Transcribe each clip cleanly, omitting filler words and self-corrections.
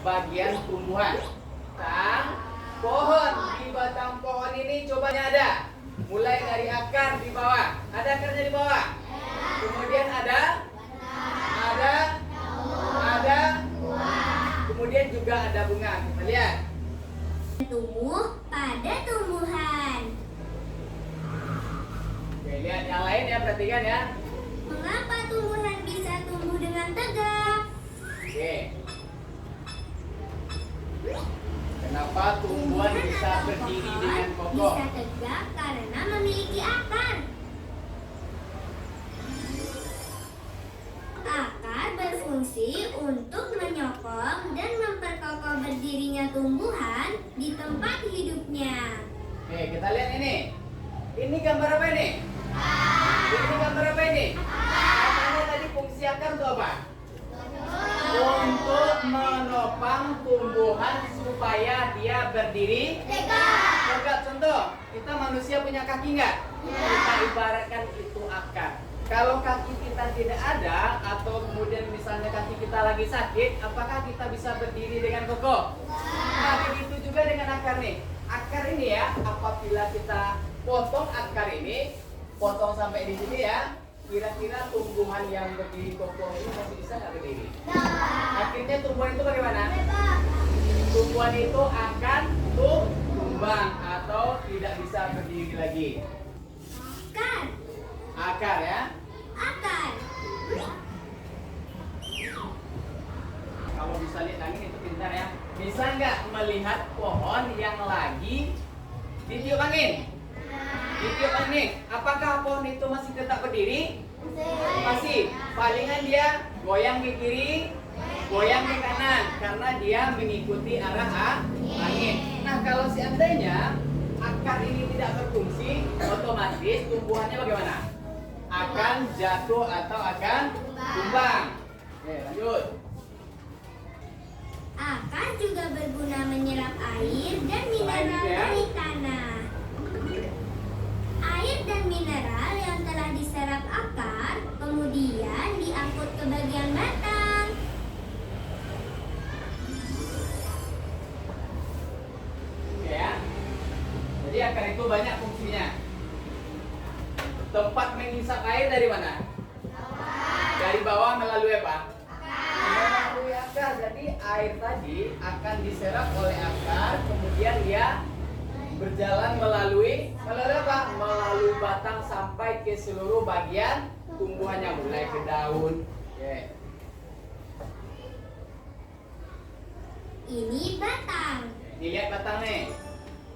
bagian tumbuhan. Tang, pohon di batang pohon ini cobanya ada. Mulai dari akar di bawah. Ada akarnya di bawah. Kemudian ada, kemudian juga ada bunga. Kita lihat. Tumbuh pada tumbuhan. Oke, lihat yang lain ya, perhatikan ya. Mengapa tumbuhan bisa tumbuh dengan tegak? Oke. Kenapa tumbuhan bisa berdiri dengan kokoh? Bisa tegak karena memiliki akar. Akar berfungsi untuk menyokong dan memperkokoh berdirinya tumbuhan di tempat hidupnya. Oke, kita lihat ini. Ini gambar apa ini? Ini gambar apa ini? Katanya tadi fungsi akar untuk apa? Untuk menopang tumbuhan supaya dia berdiri tegak. Contoh, kita manusia punya kaki nggak? Kita ibaratkan itu akar. Kalau kaki kita tidak ada atau kemudian misalnya kaki kita lagi sakit, apakah kita bisa berdiri dengan kokoh? Nah, begitu juga dengan akar nih. Akar ini ya, apabila kita potong akar ini, potong sampai di sini ya, kira-kira tumbuhan yang berdiri kokoh ini masih bisa nggak berdiri? Akhirnya tumbuhan itu bagaimana? Tumbuhan itu akan tumbang atau tidak bisa berdiri lagi. Akar ya. Akar. Kalau bisa lihat angin itu pintar ya. Bisa nggak melihat pohon yang lagi ditiup angin? Ditiup angin. Apakah pohon itu masih tetap berdiri? Masih. Palingan dia goyang ke kiri, goyang ke kanan karena dia mengikuti arah angin. Nah, kalau seandainya akar ini tidak berfungsi, otomatis tumbuhannya bagaimana? Akan jatuh atau akan tumbang. Oke, lanjut. Akar juga berguna menyerap air dan mineral dari tanah. Air dan mineral yang telah diserap akar kemudian diangkut ke bagian batang. Oke ya. Jadi akar itu banyak fungsinya. Tempat menghisap air dari mana? Dari bawah melalui apa? Melalui akar. Jadi air tadi akan diserap oleh akar, kemudian dia berjalan melalui apa? Melalui batang sampai ke seluruh bagian tumbuhannya, mulai ke daun. Oke. Ini batang. Ini lihat batang nih.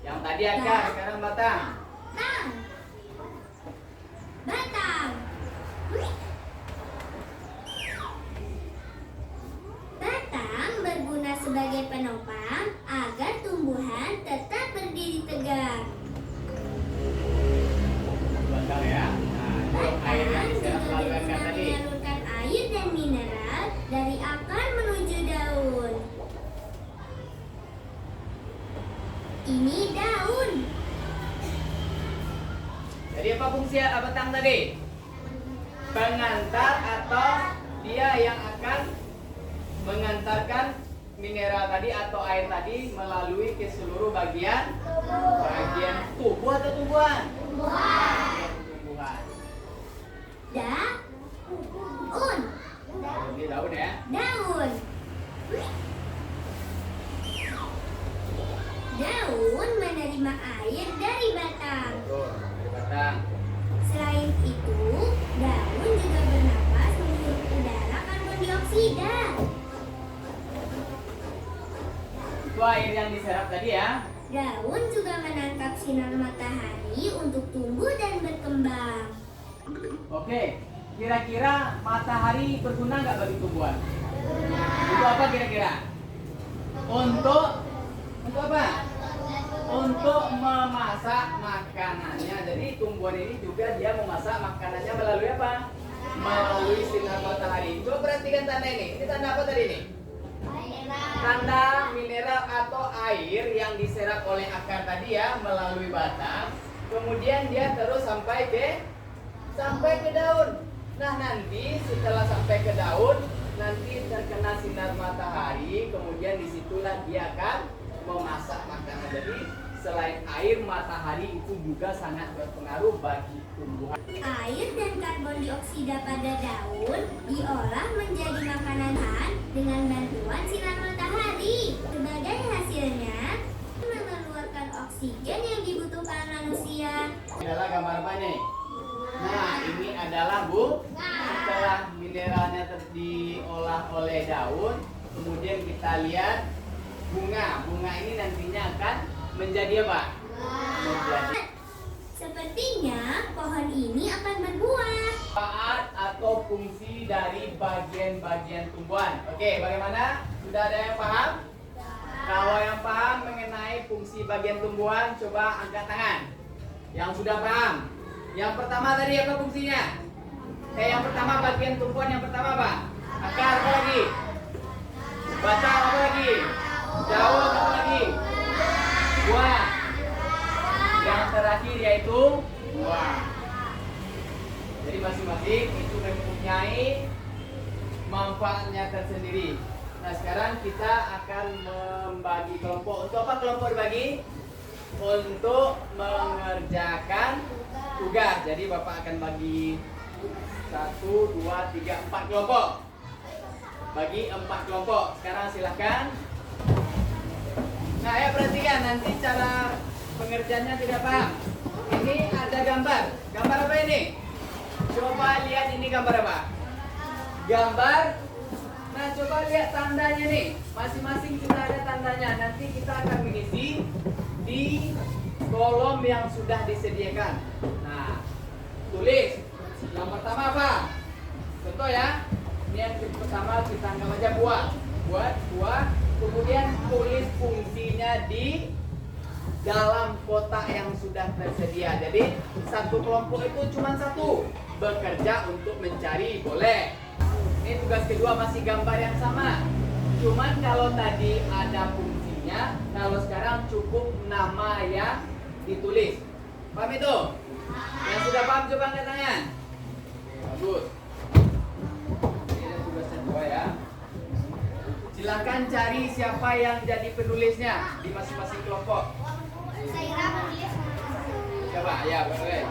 Yang tadi akar, sekarang batang. Batang. Batang berguna sebagai penopang agar tumbuhan tetap berdiri tegak. Batang ya. Nah, itu air yang diserap Batang melalui juga akar berguna tadi. menyalurkan air dan mineral dari akar menuju daun. Ini daun. Jadi apa fungsi batang tadi? Pengantar atau dia yang akan mengantarkan mineral tadi atau air tadi melalui ke seluruh bagian tubuh atau tumbuhan? Bagian tumbuhan. Daun. Ini daun ya. Daun. Daun menerima air dari batang. Betul, dari batang. Selain itu, daun juga bernapas menghirup udara karbon dioksida. Itu air yang diserap tadi ya. Daun juga menangkap sinar matahari untuk tumbuh dan berkembang. Oke, kira-kira matahari berguna nggak bagi tumbuhan? Untuk apa kira-kira? Untuk apa? Untuk memasak makanannya. Jadi tumbuhan ini juga dia memasak makanannya melalui apa? Melalui sinar matahari. Coba perhatikan tanda ini. Ini tanda apa tadi ini? Tanda mineral atau air yang diserap oleh akar tadi ya melalui batang. Kemudian dia terus sampai ke daun. Nah, nanti setelah sampai ke daun, nanti terkena sinar matahari, kemudian disitulah dia akan memasak makanan. Jadi selain air, matahari itu juga sangat berpengaruh bagi tumbuhan. Air dan karbon dioksida pada daun diolah menjadi makanan dengan bantuan sinar matahari. Sebagai hasilnya, mengeluarkan oksigen yang dibutuhkan manusia. Adalah gambar apa nih? Nah, ini adalah setelah mineralnya diolah oleh daun, kemudian kita lihat bunga. Bunga ini nantinya akan menjadi apa? Menjadi Sepertinya pohon ini akan berbuah. manfaat atau fungsi dari bagian-bagian tumbuhan. Oke, bagaimana? Sudah ada yang paham? Kalau yang paham mengenai fungsi bagian tumbuhan, coba angkat tangan. Yang sudah paham. Yang pertama tadi apa fungsinya? Yang pertama bagian tumbuhan yang pertama apa? Akar, apa lagi? Batang, apa lagi? Daun, apa lagi? Buah. Yang terakhir yaitu buah. Jadi masing-masing itu mempunyai manfaatnya tersendiri. Nah, sekarang kita akan membagi kelompok. Untuk apa kelompok dibagi? Untuk mengerjakan tugas. Jadi Bapak akan bagi 1, 2, 3, 4 kelompok. Bagi 4 kelompok. Sekarang silahkan. Nah, ya perhatikan nanti cara pengerjaannya tidak paham. Ini ada gambar. Gambar apa ini? Coba lihat ini gambar apa? Gambar. Nah, coba lihat tandanya nih. Masing-masing sudah ada tandanya. Nanti kita akan mengisi di kolom yang sudah disediakan. Nah, tulis. Yang pertama apa? Contoh ya. Ini yang pertama kita anggap aja buah. Buat buah. Kemudian tulis fungsinya di dalam kotak yang sudah tersedia. Jadi satu kelompok itu cuma satu. Bekerja untuk mencari boleh. Ini tugas kedua masih gambar yang sama. Cuman kalau tadi ada fungsinya, kalau sekarang cukup nama yang ditulis. Paham itu? Yang sudah paham coba angkat tangan. Bagus. Ini ada tugasnya dua ya. Silakan cari siapa yang jadi penulisnya di masing-masing kelompok. Saya menulis. Coba, ya boleh.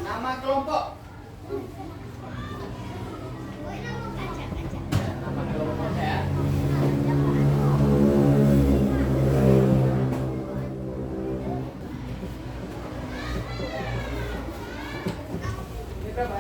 Nama kelompok. Nama kelompok ya. Ini berapa?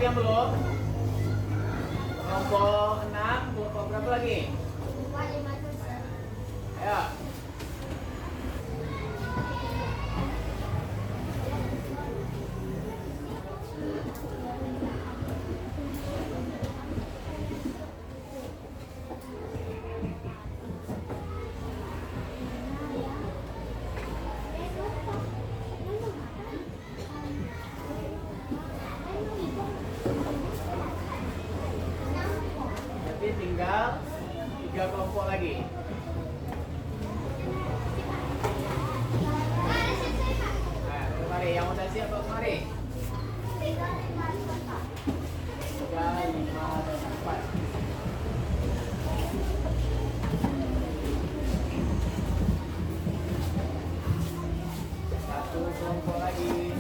yang belum? Kelompok 6, kelompok berapa lagi? Ayo. Jadi tinggal 3 kelompok lagi. Nah, mari yang udah siap mari. 3, 5, dan 4. Satu kelompok lagi.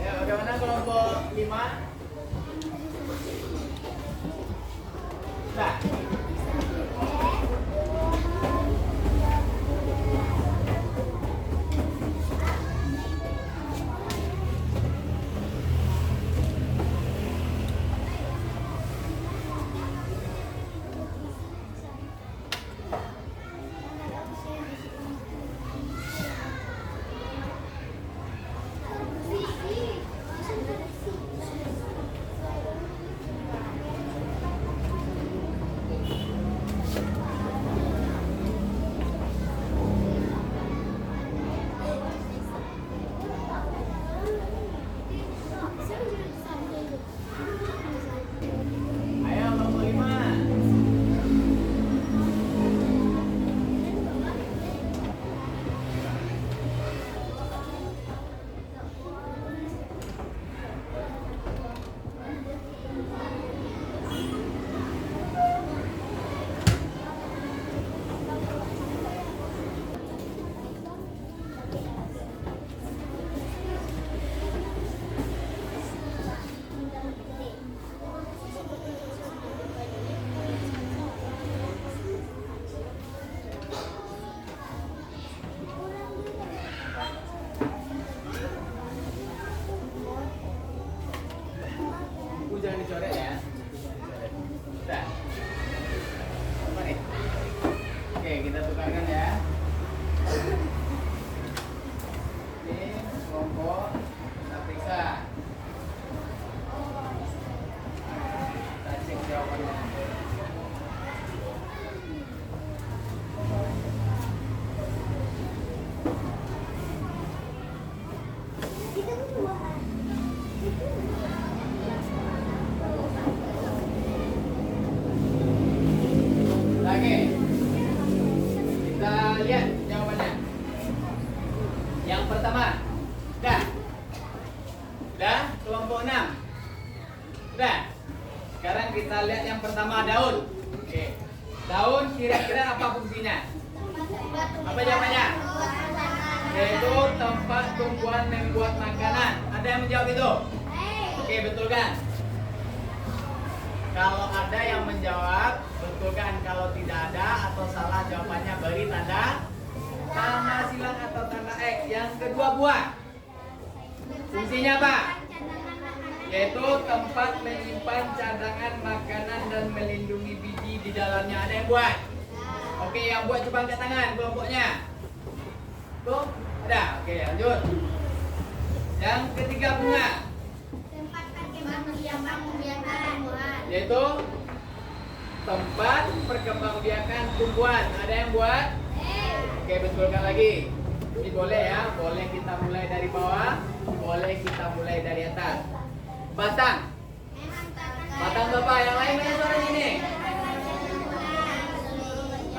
Ya, bagaimana kelompok 5? Nah. Ayo kelompok 5. Jangan dicoret ya. Udah. Apa nih? Oke, kita tukarkan ya. Ini kelompok kita periksa. Kita cek jawabannya. Oke, kita lihat jawabannya. Yang pertama, udah kelompok 6. Udah. Sekarang kita lihat yang pertama, daun. Oke. Daun kira-kira apa fungsinya? Apa jawabannya? Yaitu tempat tumbuhan membuat makanan. Ada yang menjawab itu? Oke, betul kan? Kalau ada yang menjawab, betul kan? Kalau tidak ada atau salah jawabannya, beri tanda silang atau tanda X. Yang kedua, buah. Fungsinya apa? Yaitu tempat menyimpan cadangan makanan dan melindungi biji di dalamnya. Ada yang buat? Oke, yang buat coba angkat tangan kelompoknya. Tuh, ada. Oke, lanjut. Yang ketiga, bunga. Yaitu tempat perkembangbiakan tumbuhan. Ada yang buat? Oke, betulkan lagi. Ini boleh ya, boleh kita mulai dari bawah, boleh kita mulai dari atas. Batang. Batang Bapak, yang lain mana suara ini?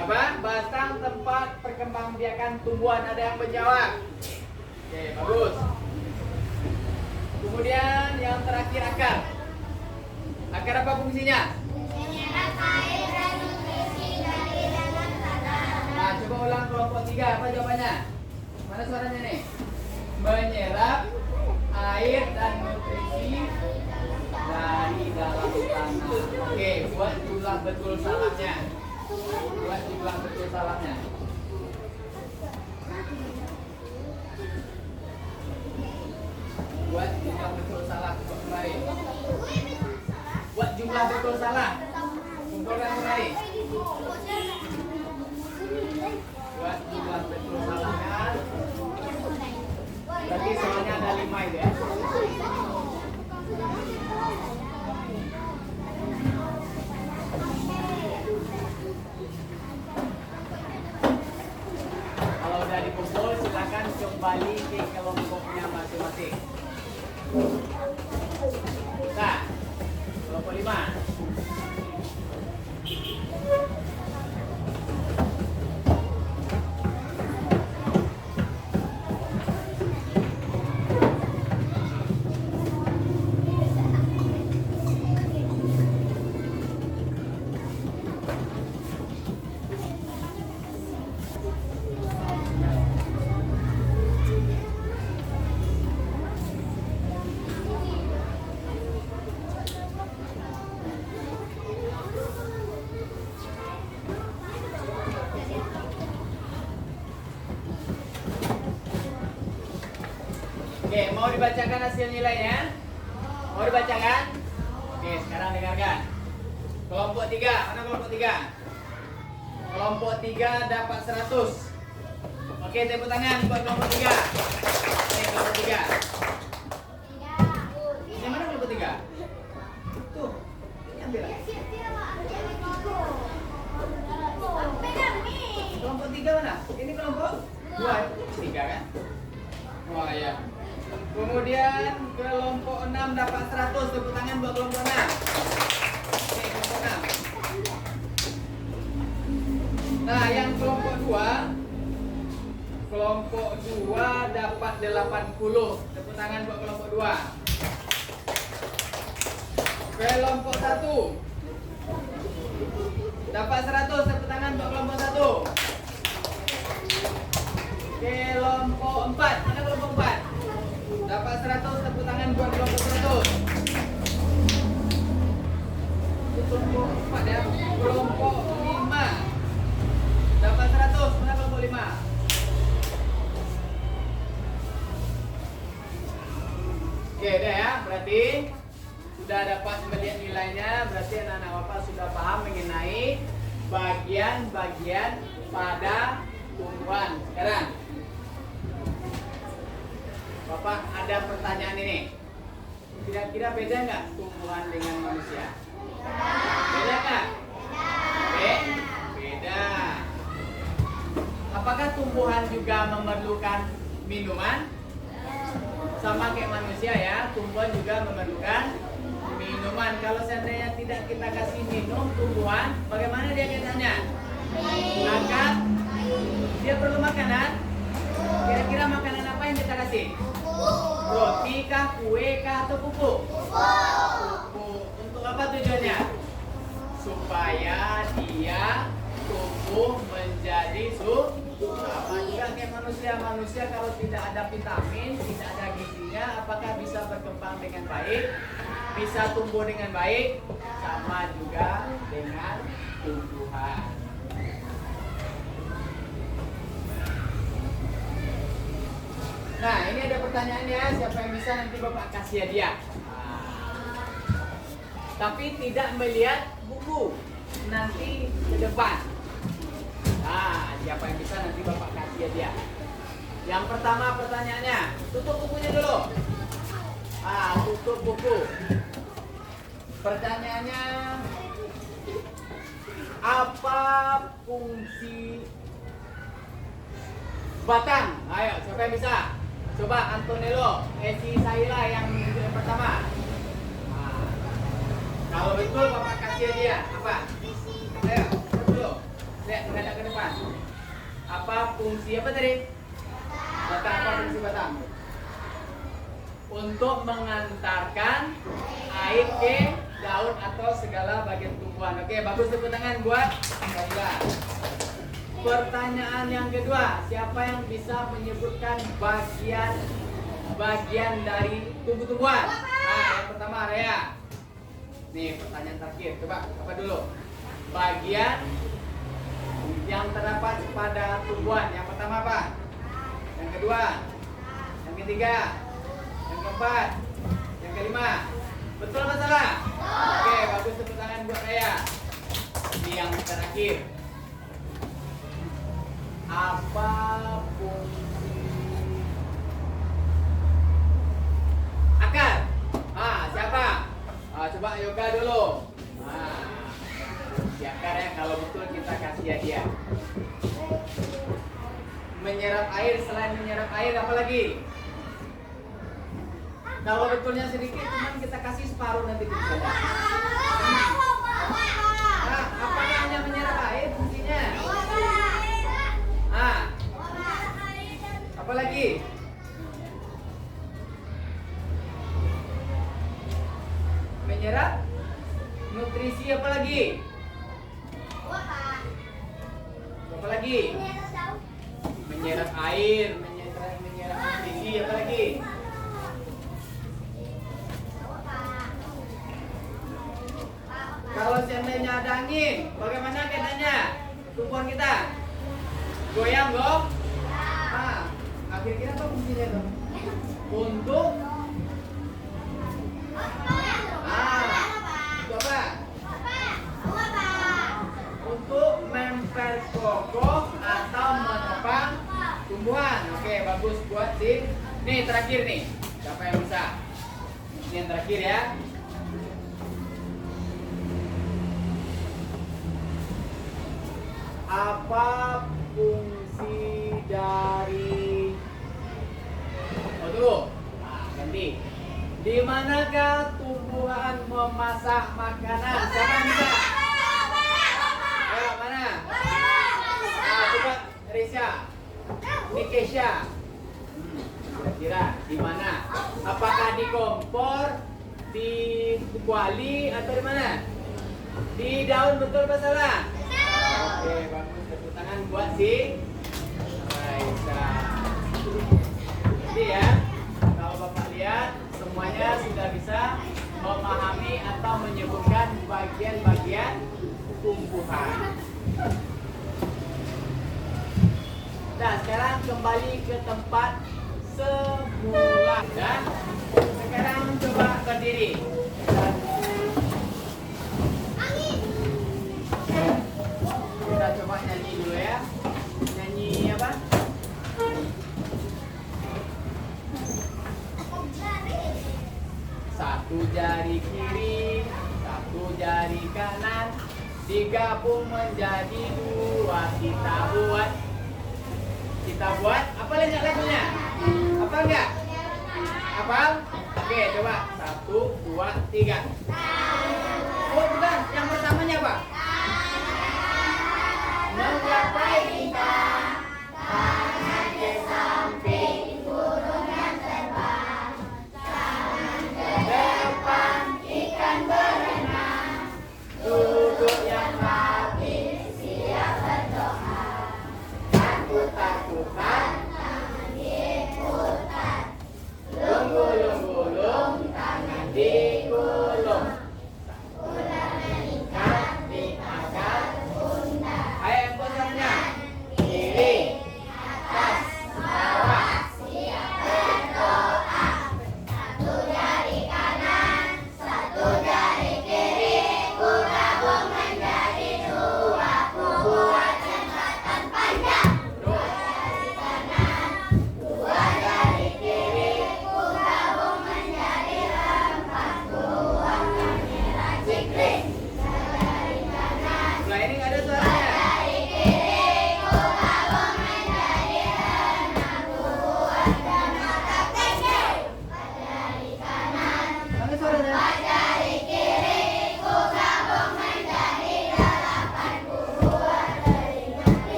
Apa? Batang tempat perkembangbiakan tumbuhan. Ada yang menjawab? Oke, bagus. Kemudian yang terakhir akar. Akar apa fungsinya? Menyerap air dan nutrisi dari dalam tanah. Nah, coba ulang kelompok 3. Apa jawabannya? Mana suaranya nih? Menyerap air dan nutrisi dari dalam tanah. Oke, buat jumlah betul salahnya. Buat jumlah betul salahnya. Buat jumlah betul salah kembali. Buat jumlah betul salah. Kumpulkan kembali. Buat jumlah betul salahnya. Berarti soalnya ada 5 itu ya. Kalau udah dikumpul silakan kembali ke kelompoknya masing-masing. Nah, kelompok 5. Oke, mau dibacakan hasil nilainya? Mau dibacakan? Oke, sekarang dengarkan. Kelompok 3, mana kelompok 3? Kelompok 3 dapat 100. Oke, tepuk tangan buat kelompok 3. Oke, kelompok 3. Ini mana kelompok 3? Tuh, ini ambil. Kelompok 3 mana? Ini kelompok 2, 3 kan? Oh iya. Kemudian kelompok 6 dapat 100. Tepuk tangan buat kelompok 6. Oke, kelompok 6. Nah, yang kelompok 2. Kelompok 2 dapat 80. Tepuk tangan buat kelompok 2. Kelompok 1 dapat 100. Tepuk tangan buat kelompok 1. Kelompok 4, mana kelompok 4? Dapat 100, tepuk tangan buat kelompok 100. Kelompok 4 ya. Kelompok 5 dapat 100, mana kelompok 5? Oke, udah ya. Berarti sudah dapat melihat nilainya. Berarti anak-anak Bapak sudah paham mengenai bagian-bagian pada tumbuhan. Sekarang Bapak ada pertanyaan ini. Kira-kira beda nggak tumbuhan dengan manusia? Beda nggak? Beda. Apakah tumbuhan juga memerlukan minuman? Sama kayak manusia ya, tumbuhan juga memerlukan minuman. Kalau seandainya tidak kita kasih minum tumbuhan, bagaimana dia keadaannya? Akan dia perlu makanan. Kira-kira makanan apa yang kita kasih? Roti kah, kue kah, atau pupuk? Pupuk. Untuk apa tujuannya? Supaya dia tumbuh menjadi sama juga kayak manusia. Manusia kalau tidak ada vitamin, tidak ada gizinya, apakah bisa berkembang dengan baik? Bisa tumbuh dengan baik? Sama juga dengan tumbuhan. Nah, ini ada pertanyaannya. Siapa yang bisa nanti Bapak kasih hadiah. Tapi tidak melihat buku. Nanti ke depan. Nah, siapa yang bisa nanti Bapak kasih hadiah. Yang pertama pertanyaannya. Tutup bukunya dulu. Tutup buku. Pertanyaannya, apa fungsi batang? Ayo, siapa yang bisa? Coba Antonello, Esi Saila yang pertama. Kalau betul Bapak kasih dia apa? Ayo, dulu. Lihat menghadap ke depan. Apa fungsi apa tadi? Batang, apa fungsi batang? Untuk mengantarkan air ke daun atau segala bagian tumbuhan. Oke, bagus, tepuk tangan buat Kayla. Pertanyaan yang kedua, siapa yang bisa menyebutkan bagian dari tumbuh-tumbuhan? Nah, yang pertama Rea. Nih, pertanyaan terakhir. Coba, apa dulu? Bagian yang terdapat pada tumbuhan. Yang pertama apa? Yang kedua? Yang ketiga? Yang keempat? Yang kelima? Betul atau salah? Oke, bagus, tepuk tangan buat Rea. Ini yang terakhir. Apa fungsi akar? Siapa? Coba Yoga dulu. Si akar ya, kalau betul kita kasih ya dia. Menyerap air, selain menyerap air apa lagi? Kalau betulnya sedikit, cuman kita kasih separuh nanti di sana. Apakah hanya menyerap air fungsinya? Apa lagi? Menyerap nutrisi apa lagi? Apa lagi? Menyerap air, menyerap nutrisi apa lagi? Kalau seandainya ada angin, bagaimana keadaannya? Tumbuhan kita goyang dong? Kira-kira apa fungsinya tuh? Untuk untuk memperkokoh atau menopang tumbuhan. Oke, bagus buat si. Nih terakhir nih, siapa yang bisa? Ini yang terakhir ya. Apa fungsi dari ganti. Di manakah tumbuhan memasak makanan? Siapa yang bisa? Ayo, mana? Coba Risha, Nikesha. Kira-kira di mana? Apakah di kompor, di kuali, atau di mana? Di daun, betul apa salah? Oke, bagus. Tepuk tangan buat si Raisa. Jadi ya, kalau Bapak lihat semuanya sudah bisa memahami atau menyebutkan bagian-bagian tumbuhan. Nah, sekarang kembali ke tempat semula. Dan sekarang coba berdiri. Kita coba nyanyi dulu ya. Nyanyi apa? Satu jari kiri, satu jari kanan, digabung menjadi dua. Kita buat apa lagunya? Apa enggak? Hafal? Oke, coba 1, 2, 3. Oh, bukan. Yang pertamanya apa? Menggapai bintang, tangan ke samping, burung yang terbang, tangan ke depan, ikan berenang, duduk yang rapi, siap berdoa, takut-takutan, tangan diputar, lung-gulung-gulung, tangan digulung, ular meningkat di akar bunda. Ayo yang posisinya kiri, atas, bawah, siap berdoa. Satu jari kanan, satu jari kiri, ku gabung menjadi dua, ku buat jembatan panjang. Dua jari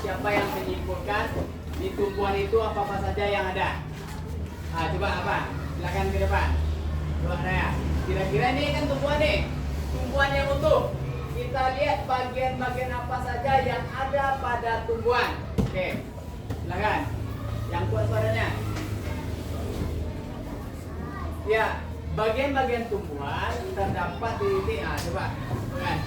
siapa yang menyimpulkan di tumbuhan itu apa-apa saja yang ada? Coba apa? Silakan ke depan. Coba Raya. Kira-kira ini kan tumbuhan nih. Tumbuhan yang utuh. Kita lihat bagian-bagian apa saja yang ada pada tumbuhan. Oke. Silakan. Yang kuat suaranya. Ya, bagian-bagian tumbuhan terdapat di titik. Coba. Bukan.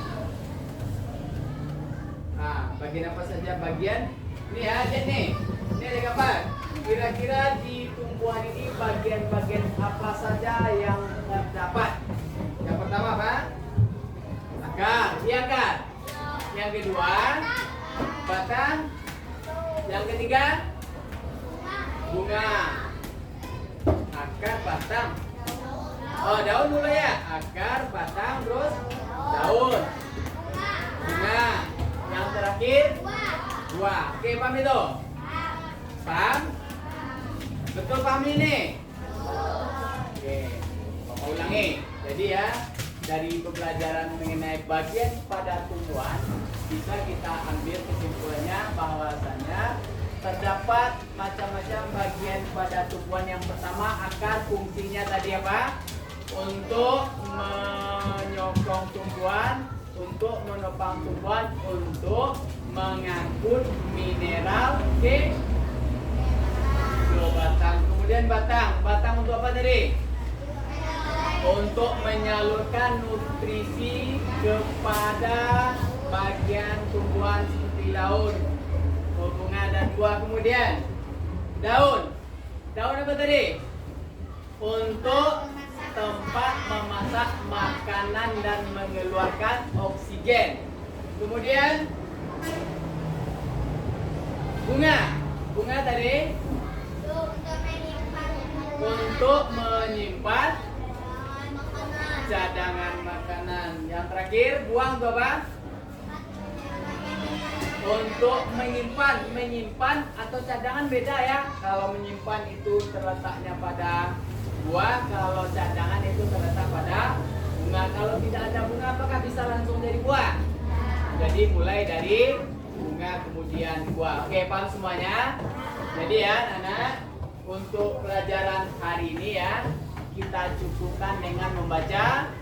Bagian apa saja bagian? Ini ya, lihat nih. Ini ada gambar. Kira-kira di tumbuhan ini bagian-bagian apa saja yang terdapat? Yang pertama apa? Akar, iya akar. Yang kedua, batang. Yang ketiga, bunga. Akar, batang. Daun dulu ya. Akar, batang, terus daun. Bunga. Yang terakhir, buah. Oke, paham itu? Paham? Betul paham ini? Oke, Bapak ulangi. Jadi ya, dari pembelajaran mengenai bagian pada tumbuhan bisa kita ambil kesimpulannya bahwasanya terdapat macam-macam bagian pada tumbuhan. Yang pertama, akar, fungsinya tadi apa? Untuk menyokong tumbuhan, untuk menopang tumbuhan, untuk mengangkut mineral ke batang. Kemudian batang untuk apa tadi? Untuk menyalurkan nutrisi kepada bagian tumbuhan seperti daun, bunga dan buah. Kemudian daun apa tadi? Untuk tempat memasak makanan dan mengeluarkan oksigen. Kemudian bunga tadi untuk menyimpan cadangan makanan. Yang terakhir, buah untuk apa? Untuk menyimpan atau cadangan beda ya. Kalau menyimpan itu terletaknya pada buah, kalau cadangan itu terletak pada bunga. Kalau tidak ada bunga, apakah bisa langsung dari buah? Jadi mulai dari bunga kemudian buah. Oke, paham semuanya? Jadi ya, anak-anak, untuk pelajaran hari ini ya, kita cukupkan dengan membaca